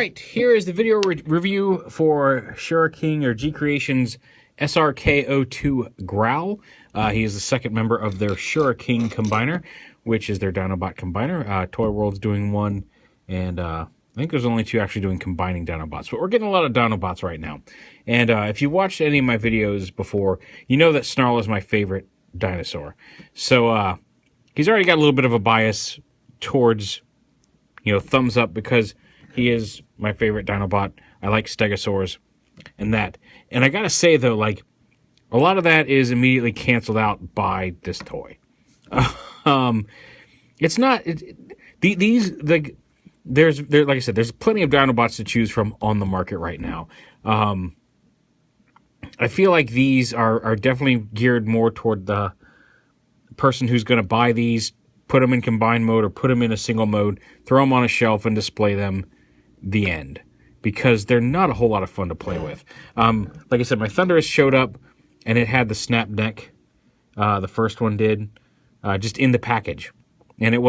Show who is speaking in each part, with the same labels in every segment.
Speaker 1: Alright, here is the video review for King or GCreations SRK-02 GROWL. He is the second member of their King combiner, which is their Dinobot combiner. Toy World's doing one, and I think there's only two actually doing combining Dinobots. But we're getting a lot of Dinobots right now. And if you watched any of my videos before, you know that Snarl is my favorite dinosaur. So he's already got a little bit of a bias towards, thumbs up because he is my favorite Dinobot. I like Stegosaurs and that. And I gotta say, though, like, a lot of that is immediately canceled out by this toy. It's not... like I said, there's plenty of Dinobots to choose from on the market right now. I feel like these are definitely geared more toward the person who's going to buy these, put them in combined mode or put them in a single mode, throw them on a shelf and display them, the end. Because they're not a whole lot of fun to play with. Like I said, my Thunderous showed up and it had the snap neck. The first one did, just in the package. And it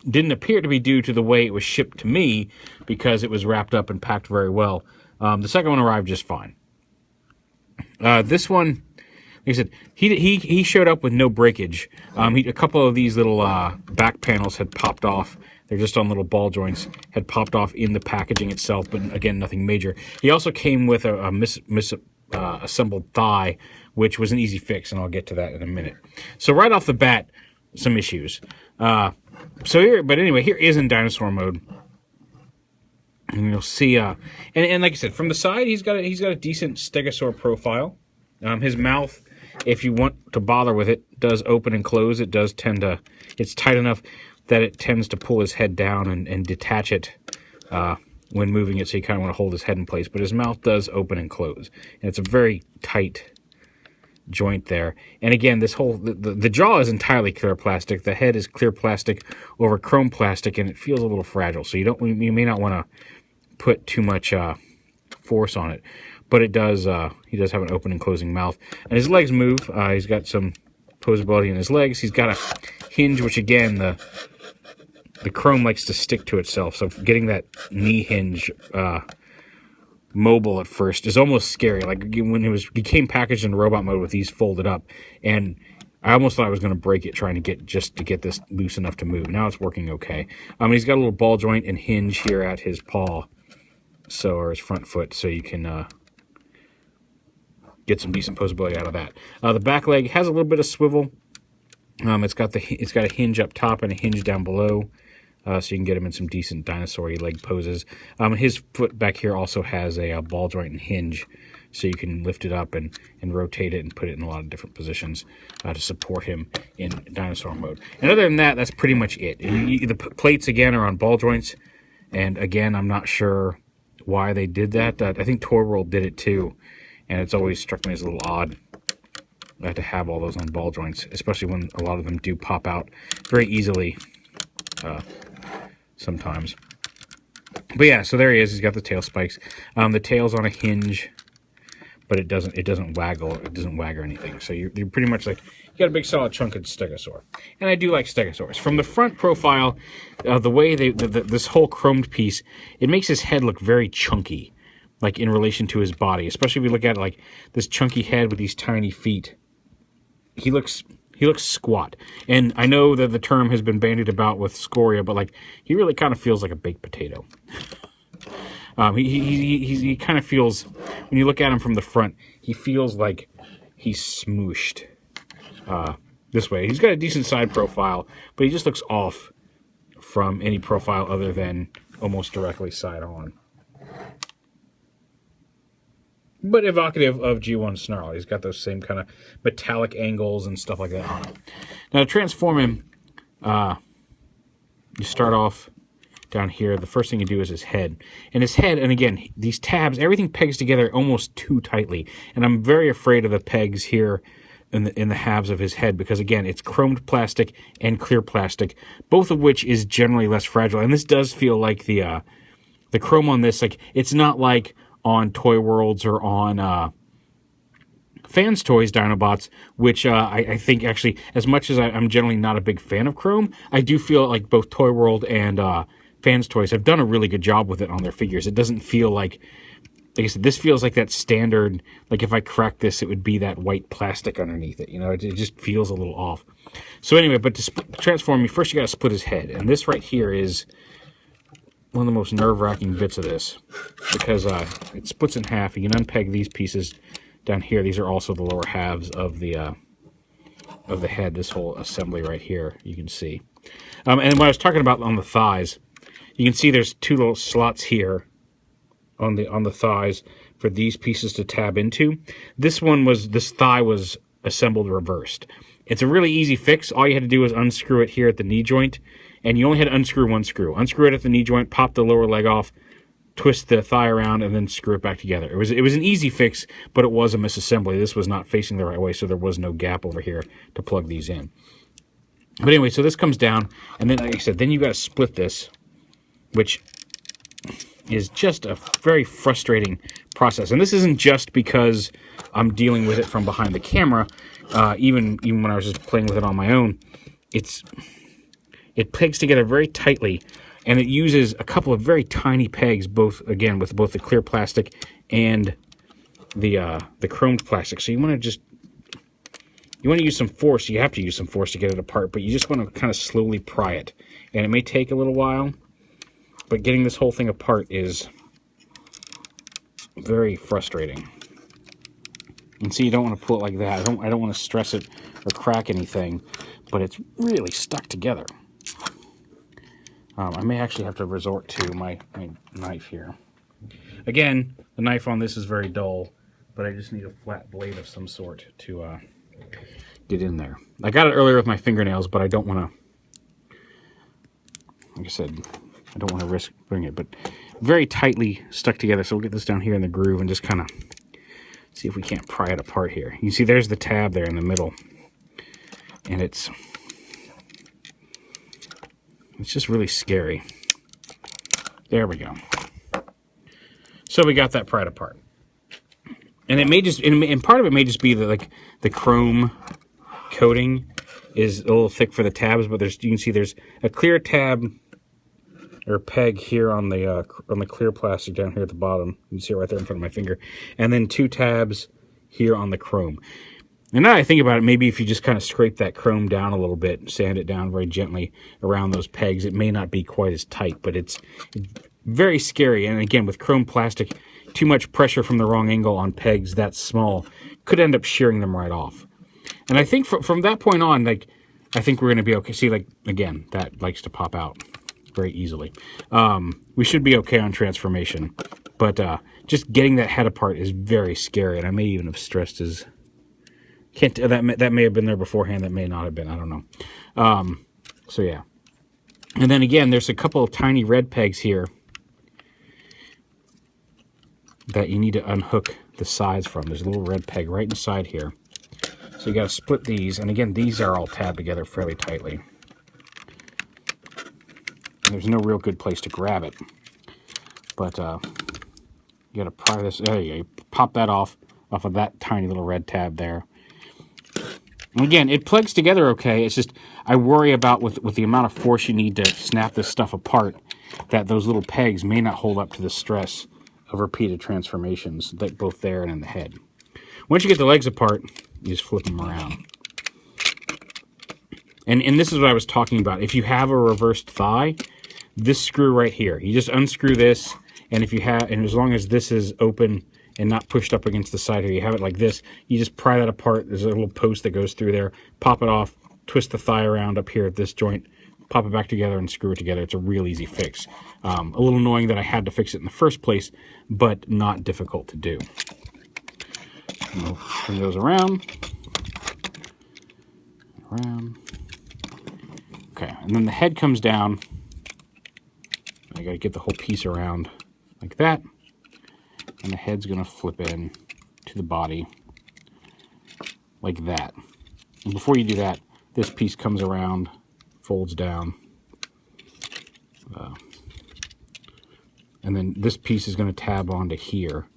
Speaker 1: didn't appear to be due to the way it was shipped to me because it was wrapped up and packed very well. The second one arrived just fine. This one, like I said, he showed up with no breakage. A couple of these little back panels had popped off. They're just on little ball joints, had popped off in the packaging itself, but again, nothing major. He also came with a assembled thigh, which was an easy fix, and I'll get to that in a minute. So right off the bat, some issues. But anyway, here is in dinosaur mode. And you'll see, and like I said, from the side, he's got a decent stegosaur profile. His mouth, if you want to bother with it, does open and close. It does tend to, it's tight enough that it tends to pull his head down and detach it when moving it, so you kind of want to hold his head in place. But his mouth does open and close, and it's a very tight joint there. And again, this whole the jaw is entirely clear plastic. The head is clear plastic over chrome plastic, and it feels a little fragile. So you may not want to put too much force on it. But it does. He does have an open and closing mouth, and his legs move. He's got some posability in his legs. He's got a hinge, which again the chrome likes to stick to itself. So getting that knee hinge mobile at first is almost scary. Like when he came packaged in robot mode with these folded up, and I almost thought I was going to break it trying to get this loose enough to move. Now it's working okay. He's got a little ball joint and hinge here at his paw, or his front foot, so you can get some decent posability out of that. The back leg has a little bit of swivel. It's got a hinge up top and a hinge down below, so you can get him in some decent dinosaur-y leg poses. His foot back here also has a ball joint and hinge, so you can lift it up and rotate it and put it in a lot of different positions to support him in dinosaur mode. And other than that, that's pretty much it. The plates, again, are on ball joints, and again, I'm not sure why they did that. I think Toy World did it too, and it's always struck me as a little odd to have all those on ball joints, especially when a lot of them do pop out very easily sometimes. But yeah, so there he is. He's got the tail spikes. The tail's on a hinge, but it doesn't waggle. It doesn't wag or anything. So you're pretty much like, you got a big solid chunk of stegosaur. And I do like stegosaurs. From the front profile, the way this whole chromed piece, it makes his head look very chunky, like in relation to his body. Especially if you look at it like this chunky head with these tiny feet. He looks squat. And I know that the term has been bandied about with scoria, but like, he really kind of feels like a baked potato. He kind of feels, when you look at him from the front, he feels like he's smooshed this way. He's got a decent side profile, but he just looks off from any profile other than almost directly side on. But evocative of G1 Snarl. He's got those same kind of metallic angles and stuff like that on him. Now to transform him, you start off down here. The first thing you do is his head. And his head, and again, these tabs, everything pegs together almost too tightly. And I'm very afraid of the pegs here in the halves of his head, because again, it's chromed plastic and clear plastic, both of which is generally less fragile. And this does feel like the chrome on this, like, it's not like on Toy Worlds or on Fans Toys Dinobots, which I think actually, as much as I'm generally not a big fan of chrome, I do feel like both Toy World and Fans Toys have done a really good job with it on their figures. It doesn't feel like I said, this feels like that standard, like if I crack this, it would be that white plastic underneath it. You know, it just feels a little off. So anyway, but to transform me, first you got to split his head. And this right here is one of the most nerve-wracking bits of this, because it splits in half. You can unpeg these pieces down here. These are also the lower halves of the head, this whole assembly right here, you can see. And when I was talking about on the thighs, you can see there's two little slots here on the thighs for these pieces to tab into. This thigh was assembled reversed. It's a really easy fix. All you had to do was unscrew it here at the knee joint, and you only had to unscrew one screw. Unscrew it at the knee joint, pop the lower leg off, twist the thigh around, and then screw it back together. It was an easy fix, but it was a misassembly. This was not facing the right way, so there was no gap over here to plug these in. But anyway, so this comes down, and then, like I said, then you got to split this, which is just a very frustrating process. And this isn't just because I'm dealing with it from behind the camera. Even when I was just playing with it on my own, it pegs together very tightly, and it uses a couple of very tiny pegs, again with both the clear plastic and the chromed plastic. So you want to use some force. You have to use some force to get it apart, but you just want to kind of slowly pry it, and it may take a little while. But getting this whole thing apart is very frustrating. And see, you don't want to pull it like that. I don't want to stress it or crack anything, but it's really stuck together. I may actually have to resort to my knife here. Again, the knife on this is very dull, but I just need a flat blade of some sort to get in there. I got it earlier with my fingernails, but I don't want to, like I said, I don't want to risk putting it, but very tightly stuck together. So we'll get this down here in the groove and just kind of see if we can't pry it apart here. You see there's the tab there in the middle, and it's just really scary. There we go. So we got that pried apart. And it may just, and part of it may just be that like the chrome coating is a little thick for the tabs, but you can see there's a clear tab or peg here on the clear plastic down here at the bottom. You can see it right there in front of my finger. And then two tabs here on the chrome. And now I think about it, maybe if you just kind of scrape that chrome down a little bit, sand it down very gently around those pegs, it may not be quite as tight, but it's very scary. And again, with chrome plastic, too much pressure from the wrong angle on pegs that small could end up shearing them right off. And I think from that point on, like, I think we're going to be okay. See, like, again, that likes to pop out very easily. We should be okay on transformation, but just getting that head apart is very scary, and I may even have stressed his... that may have been there beforehand, that may not have been, I don't know. So yeah. And then again, there's a couple of tiny red pegs here that you need to unhook the sides from. There's a little red peg right inside here. So you got to split these, and again, these are all tabbed together fairly tightly. There's no real good place to grab it, but you got to pry this. There you go. You pop that off of that tiny little red tab there. And again, it plugs together okay. It's just I worry about with the amount of force you need to snap this stuff apart, that those little pegs may not hold up to the stress of repeated transformations, that both there and in the head. Once you get the legs apart, you just flip them around. And this is what I was talking about. If you have a reversed thigh, this screw right here, you just unscrew this, and as long as this is open and not pushed up against the side here, you have it like this, you just pry that apart. There's a little post that goes through there, pop it off, twist the thigh around up here at this joint, pop it back together and screw it together. It's a real easy fix. A little annoying that I had to fix it in the first place, but not difficult to do. And we'll bring those around. Okay, and then the head comes down. I gotta get the whole piece around like that. And the head's going to flip in to the body like that. And before you do that, this piece comes around, folds down. And then this piece is going to tab onto here.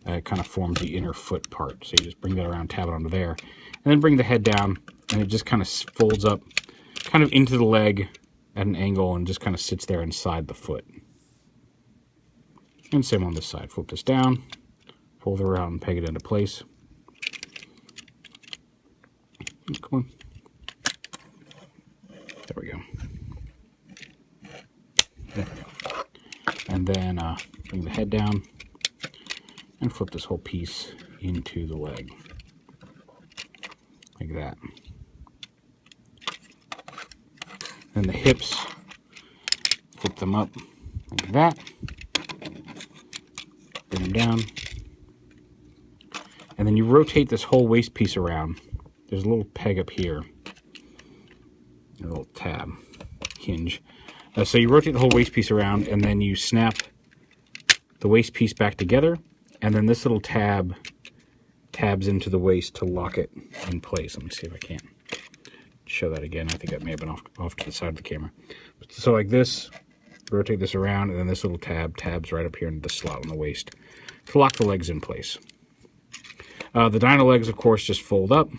Speaker 1: It kind of forms the inner foot part. So you just bring that around, tab it onto there. And then bring the head down, and it just kind of folds up kind of into the leg at an angle and just kind of sits there inside the foot. And same on this side. Flip this down, fold it around and peg it into place. Come on. There we go. There we go. And then bring the head down and flip this whole piece into the leg. Like that. Then the hips, flip them up like that. Bring them down. And then you rotate this whole waist piece around. There's a little peg up here. A little tab, hinge. So you rotate the whole waist piece around, and then you snap the waist piece back together, and then this little tab tabs into the waist to lock it in place. Let me see if I can show that again. I think that may have been off to the side of the camera. So like this, rotate this around, and then this little tabs right up here into the slot on the waist to lock the legs in place. The dino legs, of course, just fold up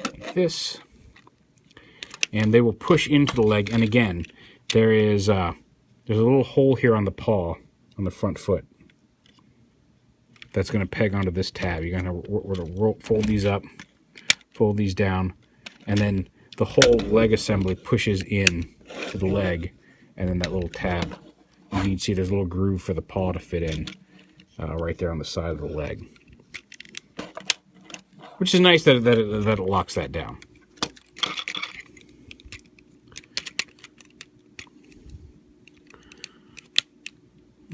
Speaker 1: like this. And they will push into the leg. And again, there's a little hole here on the paw, on the front foot, that's going to peg onto this tab. You're going to fold these up, fold these down, and then the whole leg assembly pushes in to the leg, and then that little tab. You can see there's a little groove for the paw to fit in right there on the side of the leg, which is nice that it locks that down.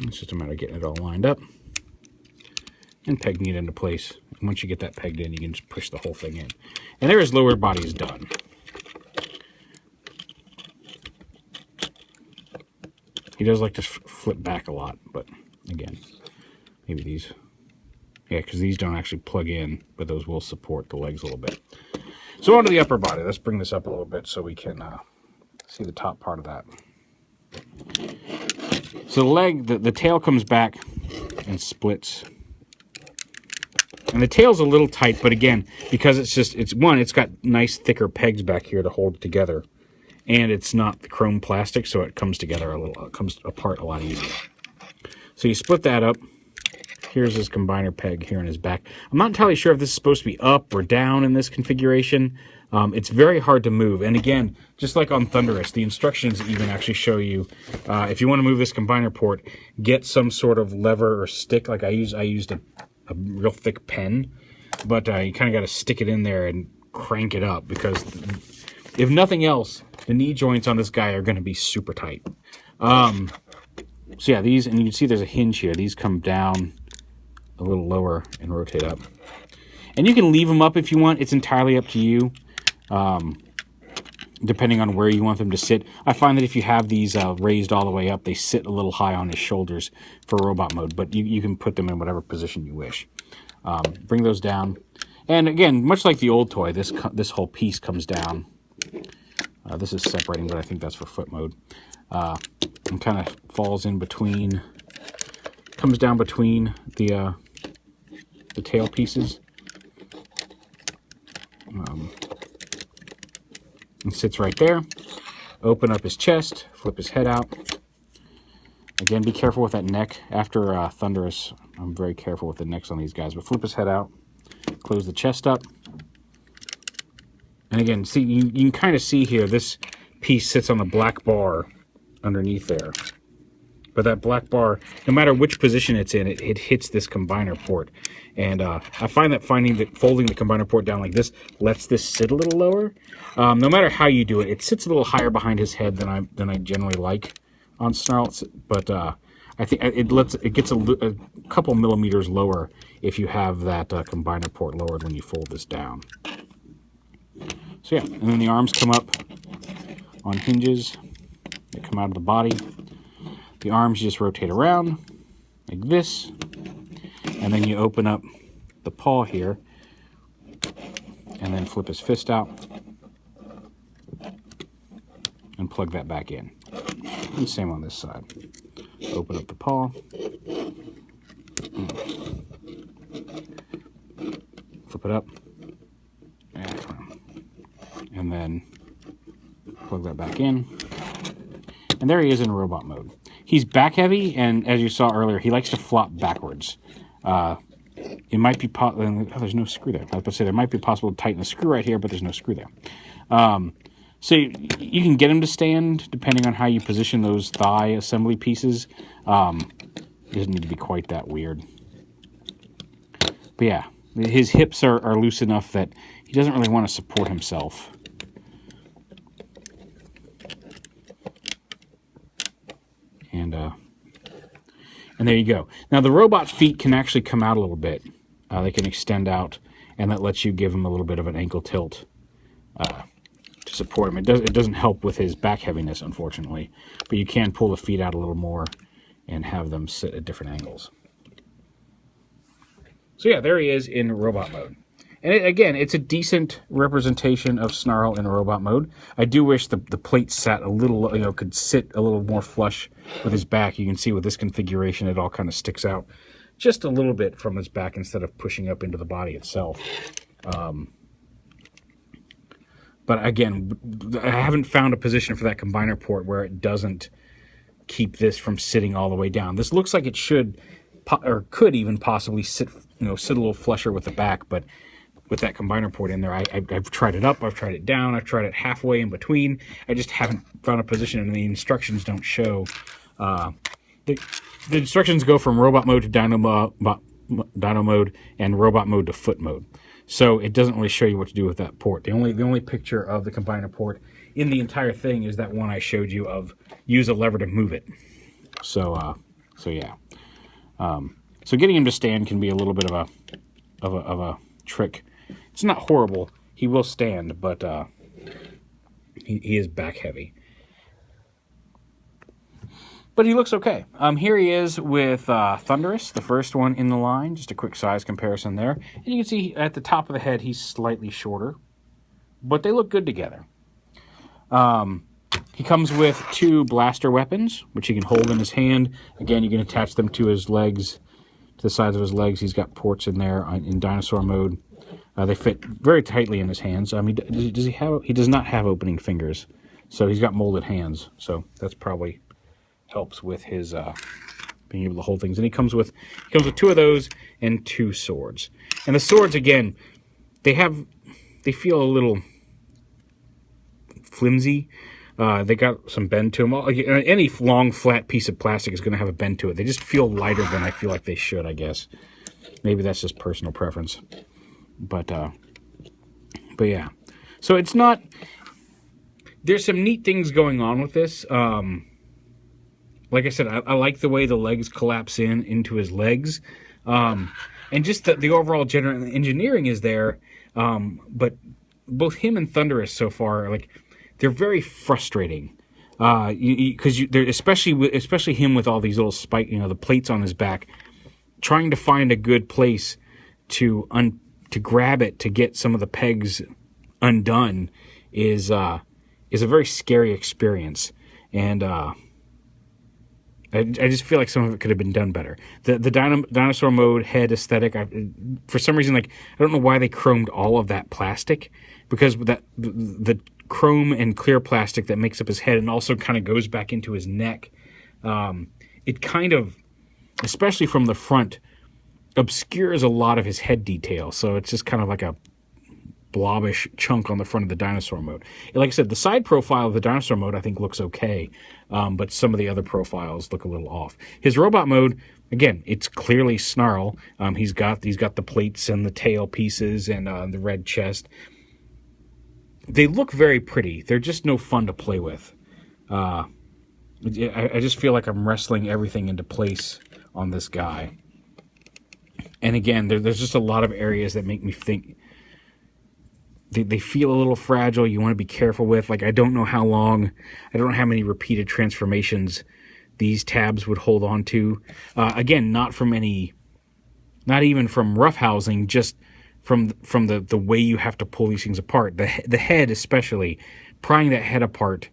Speaker 1: It's just a matter of getting it all lined up and pegging it into place. And once you get that pegged in, you can just push the whole thing in. And there his lower body is done. He does like to flip back a lot, but again, maybe these, yeah, because these don't actually plug in, but those will support the legs a little bit. So onto the upper body. Let's bring this up a little bit so we can see the top part of that. So the leg, the tail comes back and splits. And the tail's a little tight, but again, because it's got nice thicker pegs back here to hold it together. And it's not the chrome plastic, so it comes together it comes apart a lot easier. So you split that up. Here's his combiner peg here in his back. I'm not entirely sure if this is supposed to be up or down in this configuration. It's very hard to move. And again, just like on Thunderous, the instructions even actually show you, if you want to move this combiner port, get some sort of lever or stick. Like I used a real thick pen, but you kind of got to stick it in there and crank it up, because if nothing else, the knee joints on this guy are going to be super tight. So yeah, these, and you can see there's a hinge here. These come down a little lower and rotate up. And you can leave them up if you want. It's entirely up to you. Depending on where you want them to sit. I find that if you have these raised all the way up, they sit a little high on his shoulders for robot mode, but you can put them in whatever position you wish. Bring those down. And again, much like the old toy, this whole piece comes down. This is separating, but I think that's for foot mode. And kind of falls in between, comes down between the tail pieces. And sits right there. Open up his chest, flip his head out. Again, be careful with that neck. After Thunderous, I'm very careful with the necks on these guys, but flip his head out, close the chest up. And again, see, you can kind of see here, this piece sits on the black bar underneath there. But that black bar, no matter which position it's in, it hits this combiner port. And I find that folding the combiner port down like this lets this sit a little lower. No matter how you do it, it sits a little higher behind his head than I generally like on Snarl. But I think it gets a couple millimeters lower if you have that combiner port lowered when you fold this down. So yeah, and then the arms come up on hinges. They come out of the body. The arms just rotate around like this, and then you open up the paw here, and then flip his fist out and plug that back in. And same on this side. Open up the paw, flip it up, and then plug that back in. And there he is in robot mode. He's back heavy, and as you saw earlier, he likes to flop backwards. It might be there's no screw there. I was about to say there might be possible to tighten the screw right here, but there's no screw there. So you can get him to stand depending on how you position those thigh assembly pieces. It doesn't need to be quite that weird. But yeah, his hips are loose enough that he doesn't really want to support himself. And there you go. Now the robot feet can actually come out a little bit. They can extend out, and that lets you give him a little bit of an ankle tilt to support him. It doesn't help with his back heaviness, unfortunately, but you can pull the feet out a little more and have them sit at different angles. So yeah, there he is in robot mode. And again, it's a decent representation of Snarl in robot mode. I do wish the plate sat a little, could sit a little more flush with his back. You can see with this configuration, it all kind of sticks out just a little bit from his back instead of pushing up into the body itself. But again, I haven't found a position for that combiner port where it doesn't keep this from sitting all the way down. This looks like it should, or could even possibly sit a little flusher with the back, but with that combiner port in there, I've tried it up, I've tried it down, I've tried it halfway in between. I just haven't found a position, and the instructions don't show. The instructions go from robot mode to dyno mode and robot mode to foot mode. So it doesn't really show you what to do with that port. The only picture of the combiner port in the entire thing is that one I showed you of use a lever to move it. So yeah. So getting him to stand can be a little bit of a trick. It's not horrible. He will stand, but he is back heavy. But he looks okay. Here he is with Thunderous, the first one in the line. Just a quick size comparison there. And you can see at the top of the head, he's slightly shorter. But they look good together. He comes with 2 blaster weapons, which he can hold in his hand. Again, you can attach them to his legs, to the sides of his legs. He's got ports in there in dinosaur mode. They fit very tightly in his hands. I mean, does he have? He does not have opening fingers, so he's got molded hands. So that's probably helps with his being able to hold things. And he comes with 2 of those and 2 swords. And the swords, again, they feel a little flimsy. They got some bend to them. Any long, flat piece of plastic is going to have a bend to it. They just feel lighter than I feel like they should, I guess. Maybe that's just personal preference. But yeah. So it's not... There's some neat things going on with this. Like I said, I like the way the legs collapse into his legs. And just the overall general engineering is there. But both him and Thunderous so far, they're very frustrating. Because they're especially him with all these little spike, the plates on his back, trying to find a good place to grab it to get some of the pegs undone is a very scary experience. And I just feel like some of it could have been done better. The dinosaur mode head aesthetic, for some reason, I don't know why they chromed all of that plastic, because the chrome and clear plastic that makes up his head and also kind of goes back into his neck, it kind of, especially from the front, obscures a lot of his head detail. So it's just kind of like a blobbish chunk on the front of the dinosaur mode. Like I said, the side profile of the dinosaur mode I think looks okay, but some of the other profiles look a little off. His robot mode, again, it's clearly Snarl. He's got the plates and the tail pieces and the red chest. They look very pretty. They're just no fun to play with. I just feel like I'm wrestling everything into place on this guy. And again, there's just a lot of areas that make me think they feel a little fragile. You want to be careful with. I don't know how long, I don't know how many repeated transformations these tabs would hold on to. Again, not even from roughhousing, just from the way you have to pull these things apart. The head especially, prying that head apart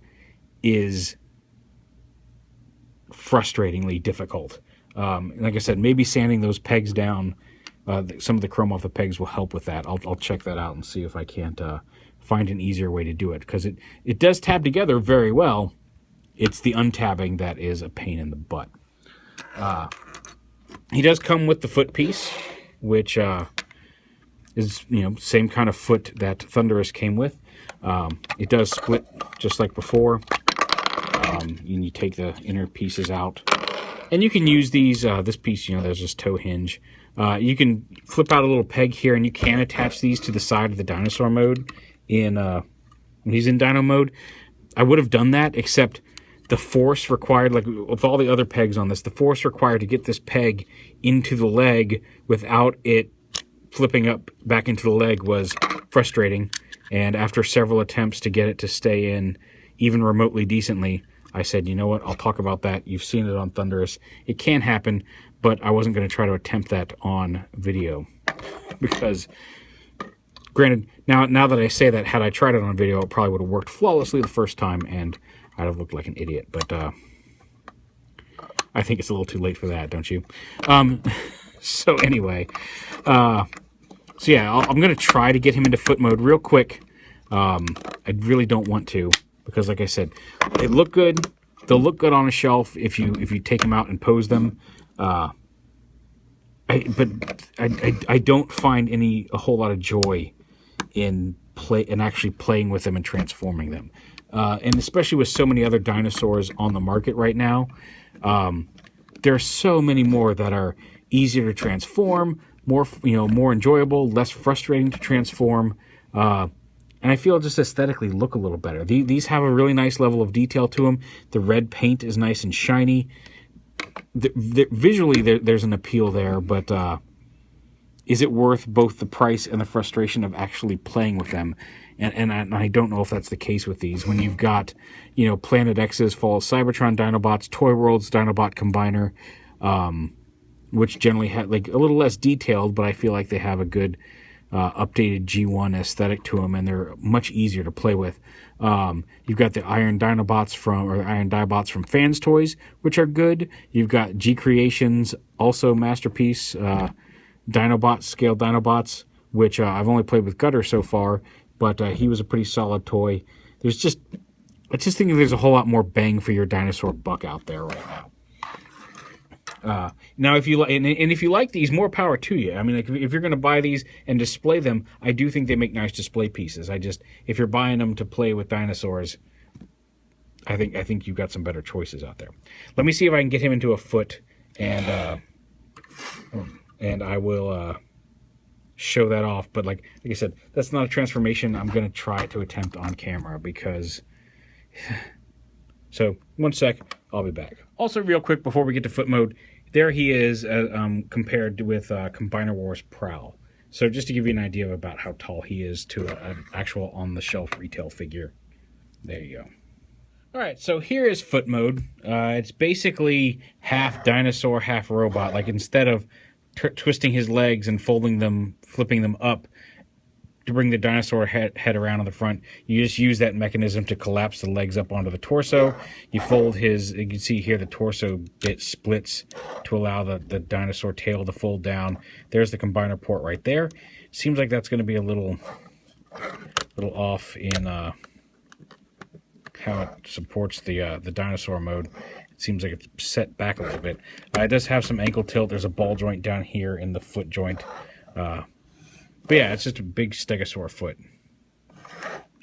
Speaker 1: is frustratingly difficult. Like I said, maybe sanding those pegs down, some of the chrome off the pegs will help with that. I'll check that out and see if I can't find an easier way to do it, because it does tab together very well. It's the untabbing that is a pain in the butt. He does come with the foot piece, which is, same kind of foot that Thunderous came with. It does split just like before. And you take the inner pieces out. And you can use these, this piece, there's this toe hinge. You can flip out a little peg here, and you can attach these to the side of the dinosaur mode when he's in dino mode. I would have done that, except the force required, like with all the other pegs on this, the force required to get this peg into the leg without it flipping up back into the leg was frustrating. And after several attempts to get it to stay in even remotely decently, I said, you know what, I'll talk about that. You've seen it on Thunderous. It can happen, but I wasn't going to try to attempt that on video. Because, granted, now that I say that, had I tried it on video, it probably would have worked flawlessly the first time, and I'd have looked like an idiot. But I think it's a little too late for that, don't you? So anyway, so yeah, I'm going to try to get him into foot mode real quick. I really don't want to, because like I said, they look good. They'll look good on a shelf if you take them out and pose them. But I don't find a whole lot of joy in actually playing with them and transforming them. And especially with so many other dinosaurs on the market right now, there are so many more that are easier to transform, more enjoyable, less frustrating to transform. And I feel just aesthetically look a little better. These have a really nice level of detail to them. The red paint is nice and shiny. Visually, there's an appeal there, but is it worth both the price and the frustration of actually playing with them? And I don't know if that's the case with these. When you've got, Planet X's Fall of Cybertron Dinobots, Toy World's Dinobot Combiner, which generally have like a little less detailed, but I feel like they have a good updated G1 aesthetic to them, and they're much easier to play with. You've got the Iron Dinobots from Fans Toys, which are good. You've got GCreations, also masterpiece, Dinobots, scaled Dinobots, which I've only played with Gutter so far, but he was a pretty solid toy. I just think there's a whole lot more bang for your dinosaur buck out there right now. Now, if you like these, more power to you. I mean, like, if you're going to buy these and display them, I do think they make nice display pieces. If you're buying them to play with dinosaurs, I think you've got some better choices out there. Let me see if I can get him into a foot, and I will show that off. But like I said, that's not a transformation I'm going to try to attempt on camera, because... So, one sec, I'll be back. Also, real quick, before we get to foot mode, there he is compared with Combiner Wars Prowl. So, just to give you an idea about how tall he is to an actual on-the-shelf retail figure. There you go. Alright, so here is foot mode. It's basically half dinosaur, half robot. Like, instead of twisting his legs and flipping them up, to bring the dinosaur head around on the front, you just use that mechanism to collapse the legs up onto the torso. You fold you can see here the torso bit splits to allow the dinosaur tail to fold down. There's the combiner port right there. Seems like that's going to be a little off in how it supports the dinosaur mode. It seems like it's set back a little bit. It does have some ankle tilt. There's a ball joint down here in the foot joint. But yeah, it's just a big stegosaur foot.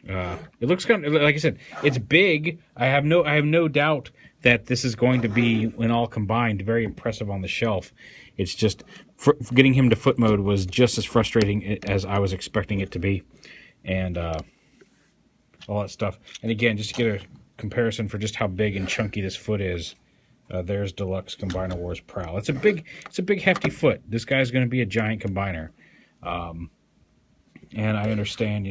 Speaker 1: It looks kind of, like I said, it's big. I have no doubt that this is going to be, when all combined, very impressive on the shelf. It's just, getting him to foot mode was just as frustrating as I was expecting it to be, and all that stuff. And again, just to get a comparison for just how big and chunky this foot is, there's Deluxe Combiner Wars Prowl. It's a big hefty foot. This guy's going to be a giant combiner. And I understand,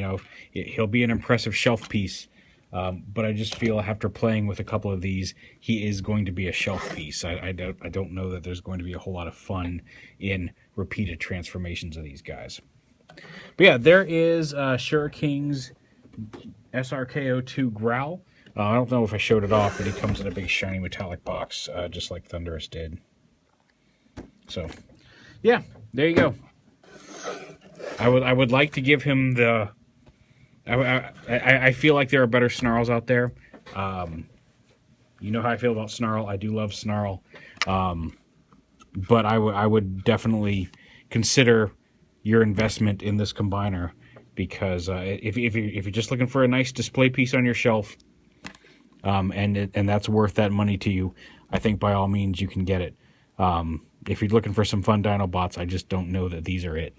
Speaker 1: he'll be an impressive shelf piece, but I just feel after playing with a couple of these, he is going to be a shelf piece. I don't know that there's going to be a whole lot of fun in repeated transformations of these guys. But yeah, there is Shura King's SRK-02 GROWL. I don't know if I showed it off, but he comes in a big shiny metallic box, just like Thunderous did. So, yeah, there you go. I would like to give him the I feel like there are better snarls out there. You know how I feel about snarl. I do love snarl, but I would definitely consider your investment in this combiner, because if you're just looking for a nice display piece on your shelf, and that's worth that money to you, I think by all means you can get it. If you're looking for some fun Dinobots, I just don't know that these are it.